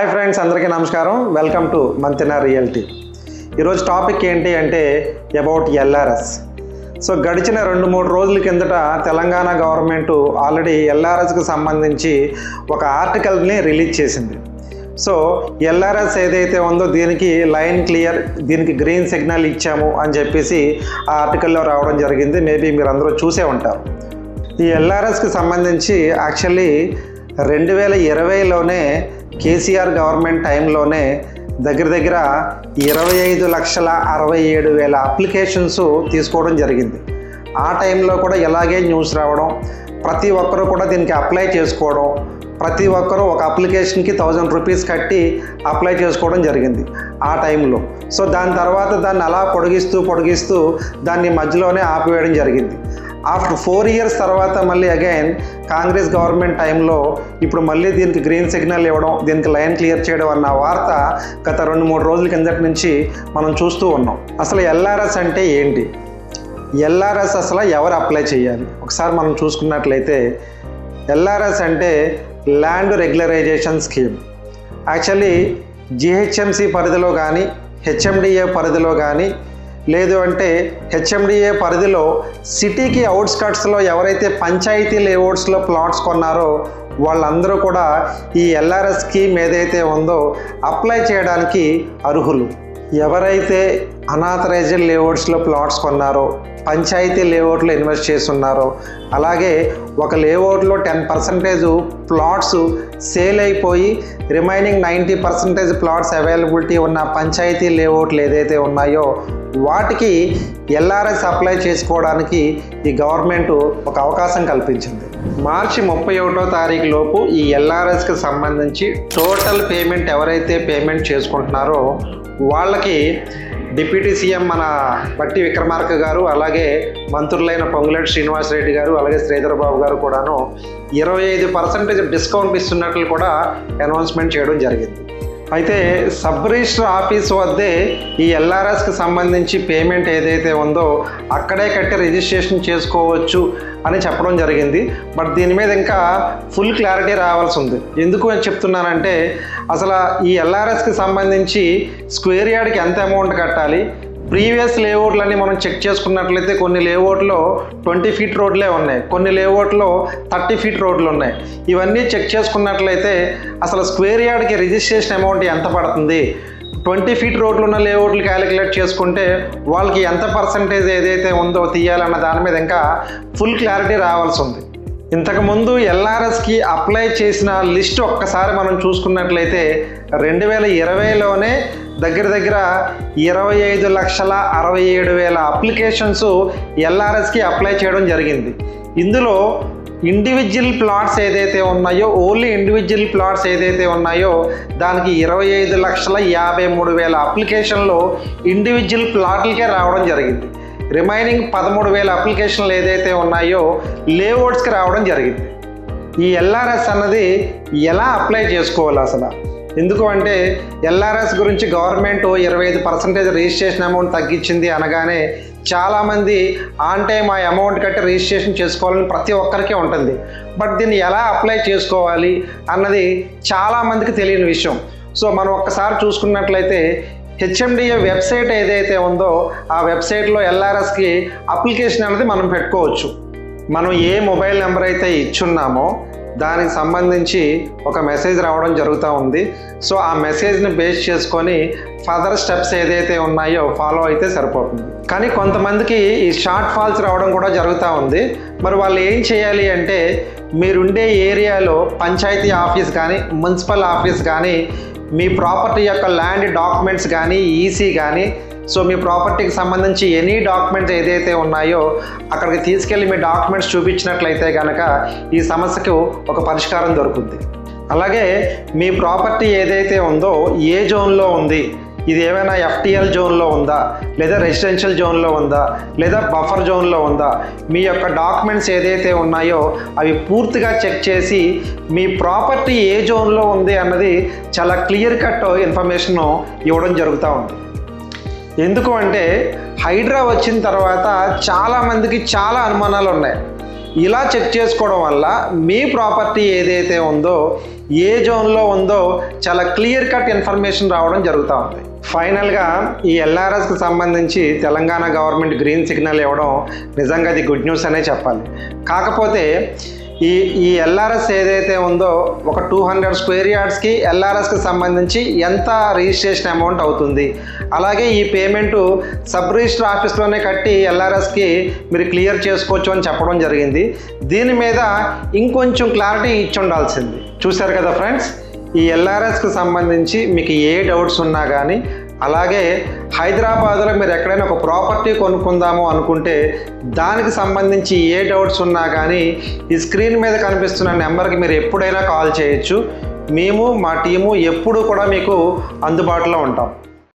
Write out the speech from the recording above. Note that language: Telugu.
హాయ్ ఫ్రెండ్స్, అందరికీ నమస్కారం. Welcome to Mantena Realty. ఈరోజు టాపిక్ ఏంటి అంటే అబౌట్ ఎల్ఆర్ఎస్. సో గడిచిన 2-3 రోజుల కిందట తెలంగాణ గవర్నమెంట్ ఆల్రెడీ ఎల్ఆర్ఎస్కి సంబంధించి ఒక ఆర్టికల్ని రిలీజ్ చేసింది. సో ఎల్ఆర్ఎస్ ఏదైతే ఉందో దీనికి లైన్ క్లియర్, దీనికి గ్రీన్ సిగ్నల్ ఇచ్చాము అని చెప్పేసి ఆ ఆర్టికల్లో రావడం జరిగింది. మేబీ మీరు అందరూ చూసే ఉంటారు. ఈ ఎల్ఆర్ఎస్కి సంబంధించి యాక్చువల్లీ 2020లోనే కేసీఆర్ గవర్నమెంట్ టైంలోనే దగ్గర 25,67,000 అప్లికేషన్స్ తీసుకోవడం జరిగింది. ఆ టైంలో కూడా ఇలాగే న్యూస్ రావడం, ప్రతి ఒక్కరూ కూడా దీనికి అప్లై చేసుకోవడం, ప్రతి ఒక్కరూ ఒక అప్లికేషన్కి 1000 రూపీస్ కట్టి అప్లై చేసుకోవడం జరిగింది ఆ టైంలో. సో దాని తర్వాత దాన్ని అలా పొడిగిస్తూ దాన్ని మధ్యలోనే ఆపివేయడం జరిగింది. ఆఫ్టర్ 4 ఇయర్స్ తర్వాత మళ్ళీ అగైన్ కాంగ్రెస్ గవర్నమెంట్ టైంలో ఇప్పుడు మళ్ళీ దీనికి గ్రీన్ సిగ్నల్ ఇవ్వడం, దీనికి లైన్ క్లియర్ చేయడం అన్న వార్త గత 2-3 రోజుల కిందటి నుంచి మనం చూస్తూ ఉన్నాం. అసలు ఎల్ఆర్ఎస్ అంటే ఏంటి, ఎల్ఆర్ఎస్ అసలు ఎవరు అప్లై చేయాలి ఒకసారి మనం చూసుకున్నట్లయితే, ఎల్ఆర్ఎస్ అంటే land regularisation scheme. Actually GHMC పరిధిలో కానీ, హెచ్ఎండిఏ పరిధిలో కానీ, లేదు అంటే హెచ్ఎండిఏ పరిధిలో సిటీకి అవుట్స్కట్స్లో ఎవరైతే పంచాయతీ లేఅవుట్స్లో ప్లాట్స్ కొన్నారో వాళ్ళందరూ కూడా ఈ ఎల్ఆర్ఎస్ స్కీమ్ ఏదైతే ఉందో అప్లై చేయడానికి అర్హులు. ఎవరైతే అనాథరైజ్డ్ లేఅవుట్స్లో ప్లాట్స్ కొన్నారో, పంచాయతీ లేఅవుట్లో ఇన్వెస్ట్ చేస్తున్నారో, అలాగే ఒక లేఅవుట్లో 10% ప్లాట్స్ సేల్ అయిపోయి రిమైనింగ్ 90% ప్లాట్స్ అవైలబిలిటీ ఉన్న పంచాయతీ లేఅవుట్లు ఏదైతే ఉన్నాయో వాటికి ఎల్ఆర్ఎస్ అప్లై చేసుకోవడానికి ఈ గవర్నమెంట్ ఒక అవకాశం కల్పించింది. మార్చి 31వ తారీఖు లోపు ఈ ఎల్ఆర్ఎస్కి సంబంధించి టోటల్ పేమెంట్ ఎవరైతే పేమెంట్ చేసుకుంటున్నారో వాళ్ళకి డిప్యూటీ సీఎం మన బట్టి విక్రమార్క గారు, అలాగే మంత్రులైన పొంగులేటి శ్రీనివాసరెడ్డి గారు, అలాగే శ్రీధర్ బాబు గారు కూడాను 25% డిస్కౌంట్ ఇస్తున్నట్లు కూడా అనౌన్స్మెంట్ చేయడం జరిగింది. అయితే సబ్ రిజిస్టర్ ఆఫీస్ వద్దే ఈ ఎల్ఆర్ఎస్కి సంబంధించి పేమెంట్ ఏదైతే ఉందో అక్కడే కట్టి రిజిస్ట్రేషన్ చేసుకోవచ్చు అని చెప్పడం జరిగింది. బట్ దీని మీద ఇంకా ఫుల్ క్లారిటీ రావాల్సి ఉంది. ఎందుకు అని చెప్తున్నానంటే, అసలు ఈ ఎల్ఆర్ఎస్కి సంబంధించి స్క్వేర్ యార్డ్కి ఎంత అమౌంట్ కట్టాలి, ప్రీవియస్ లేఅవుట్లన్నీ మనం చెక్ చేసుకున్నట్లయితే కొన్ని లేఅవుట్లో 20 ఫీట్ రోడ్లే ఉన్నాయి, కొన్ని లేఅవుట్లో 30 ఫీట్ రోడ్లు ఉన్నాయి. ఇవన్నీ చెక్ చేసుకున్నట్లయితే అసలు స్క్వేర్ యార్డ్కి రిజిస్ట్రేషన్ అమౌంట్ ఎంత పడుతుంది, 20 ఫీట్ రోడ్లు ఉన్న లేఅవుట్లు క్యాలిక్యులేట్ చేసుకుంటే వాళ్ళకి ఎంత పర్సంటేజ్ ఏదైతే ఉందో తీయాలన్న దాని మీద ఇంకా ఫుల్ క్లారిటీ రావాల్సి ఉంది. ఇంతకుముందు ఎల్ఆర్ఎస్కి అప్లై చేసిన లిస్ట్ ఒక్కసారి మనం చూసుకున్నట్లయితే 2020లోనే దగ్గర 25,67,000 అప్లికేషన్స్ ఎల్ఆర్ఎస్కి అప్లై చేయడం జరిగింది. ఇందులో ఇండివిజువల్ ప్లాట్స్ ఏదైతే ఉన్నాయో, ఓన్లీ ఇండివిజువల్ ప్లాట్స్ ఏదైతే ఉన్నాయో దానికి 25,53,000 అప్లికేషన్లు ఇండివిజువల్ ప్లాట్లకే రావడం జరిగింది. రిమైనింగ్ 13,000 అప్లికేషన్లు ఏదైతే ఉన్నాయో లేఅవుట్స్కి రావడం జరిగింది. ఈ ఎల్ఆర్ఎస్ అన్నది ఎలా అప్లై చేసుకోవాలి అసలు? ఎందుకు అంటే ఎల్ఆర్ఎస్ గురించి గవర్నమెంట్ 25% రిజిస్ట్రేషన్ అమౌంట్ తగ్గించింది అనగానే చాలామంది ఆన్ టైం ఆ అమౌంట్ కట్టి రిజిస్ట్రేషన్ చేసుకోవాలని ప్రతి ఒక్కరికి ఉంటుంది. బట్ దీన్ని ఎలా అప్లై చేసుకోవాలి అన్నది చాలామందికి తెలియని విషయం. సో మనం ఒక్కసారి చూసుకున్నట్లయితే హెచ్ఎండిఏ వెబ్సైట్ ఏదైతే ఉందో ఆ వెబ్సైట్లో ఎల్ఆర్ఎస్కి అప్లికేషన్ అనేది మనం పెట్టుకోవచ్చు. మనం ఏ మొబైల్ నెంబర్ అయితే ఇచ్చున్నామో దానికి సంబంధించి ఒక మెసేజ్ రావడం జరుగుతూ ఉంది. సో ఆ మెసేజ్ని బేస్ చేసుకొని ఫర్దర్ స్టెప్స్ ఏదైతే ఉన్నాయో ఫాలో అయితే సరిపోతుంది. కానీ కొంతమందికి ఈ షార్ట్ ఫాల్స్ రావడం కూడా జరుగుతూ ఉంది. మరి వాళ్ళు ఏం చేయాలి అంటే, మీరుండే ఏరియాలో పంచాయతీ ఆఫీస్ కానీ, మున్సిపల్ ఆఫీస్ కానీ, మీ ప్రాపర్టీ యొక్క ల్యాండ్ డాక్యుమెంట్స్ కానీ, ఈసీ కానీ, సో మీ ప్రాపర్టీకి సంబంధించి ఎనీ డాక్యుమెంట్స్ ఏదైతే ఉన్నాయో అక్కడికి తీసుకెళ్ళి మీ డాక్యుమెంట్స్ చూపించినట్లయితే కనుక ఈ సమస్యకు ఒక పరిష్కారం దొరుకుతుంది. అలాగే మీ ప్రాపర్టీ ఏదైతే ఉందో ఏ జోన్లో ఉంది, ఇది ఏమైనా ఎఫ్టీఎల్ జోన్లో ఉందా, లేదా రెసిడెన్షియల్ జోన్లో ఉందా, లేదా బఫర్ జోన్లో ఉందా, మీ యొక్క డాక్యుమెంట్స్ ఏదైతే ఉన్నాయో అవి పూర్తిగా చెక్ చేసి మీ ప్రాపర్టీ ఏ జోన్లో ఉంది అన్నది చాలా క్లియర్ కట్ ఇన్ఫర్మేషన్ ఇవ్వడం జరుగుతూ ఉంది. ఎందుకు అంటే హైడ్రా వచ్చిన తర్వాత చాలామందికి చాలా అనుమానాలు ఉన్నాయి. ఇలా చెక్ చేసుకోవడం వల్ల మీ ప్రాపర్టీ ఏదైతే ఉందో ఏ జోన్లో ఉందో చాలా క్లియర్ కట్ ఇన్ఫర్మేషన్ రావడం జరుగుతూ ఉంది. ఫైనల్గా ఈ ఎల్ఆర్ఎస్కి సంబంధించి తెలంగాణ గవర్నమెంట్ గ్రీన్ సిగ్నల్ ఇవ్వడం నిజంగా అది గుడ్ న్యూస్ అనే చెప్పాలి. కాకపోతే ఈ ఎల్ఆర్ఎస్ ఏదైతే ఉందో ఒక 200 స్క్వేర్ యార్డ్స్కి ఎల్ఆర్ఎస్కి సంబంధించి ఎంత రిజిస్ట్రేషన్ అమౌంట్ అవుతుంది, అలాగే ఈ పేమెంటు సబ్ రిజిస్టర్ ఆఫీస్లోనే కట్టి ఎల్ఆర్ఎస్కి మీరు క్లియర్ చేసుకోవచ్చు అని చెప్పడం జరిగింది. దీని మీద ఇంకొంచెం క్లారిటీ ఇచ్చి ఉండాల్సింది. చూశారు కదా ఫ్రెండ్స్, ఈ ఎల్ఆర్ఎస్కి సంబంధించి మీకు ఏ డౌట్స్ ఉన్నా కానీ, అలాగే హైదరాబాద్లో మీరు ఎక్కడైనా ఒక ప్రాపర్టీ కొనుక్కుందాము అనుకుంటే దానికి సంబంధించి ఏ డౌట్స్ ఉన్నా కానీ ఈ స్క్రీన్ మీద కనిపిస్తున్న నెంబర్కి మీరు ఎప్పుడైనా కాల్ చేయొచ్చు. మేము మా టీము ఎప్పుడు కూడా మీకు అందుబాటులో ఉంటాం.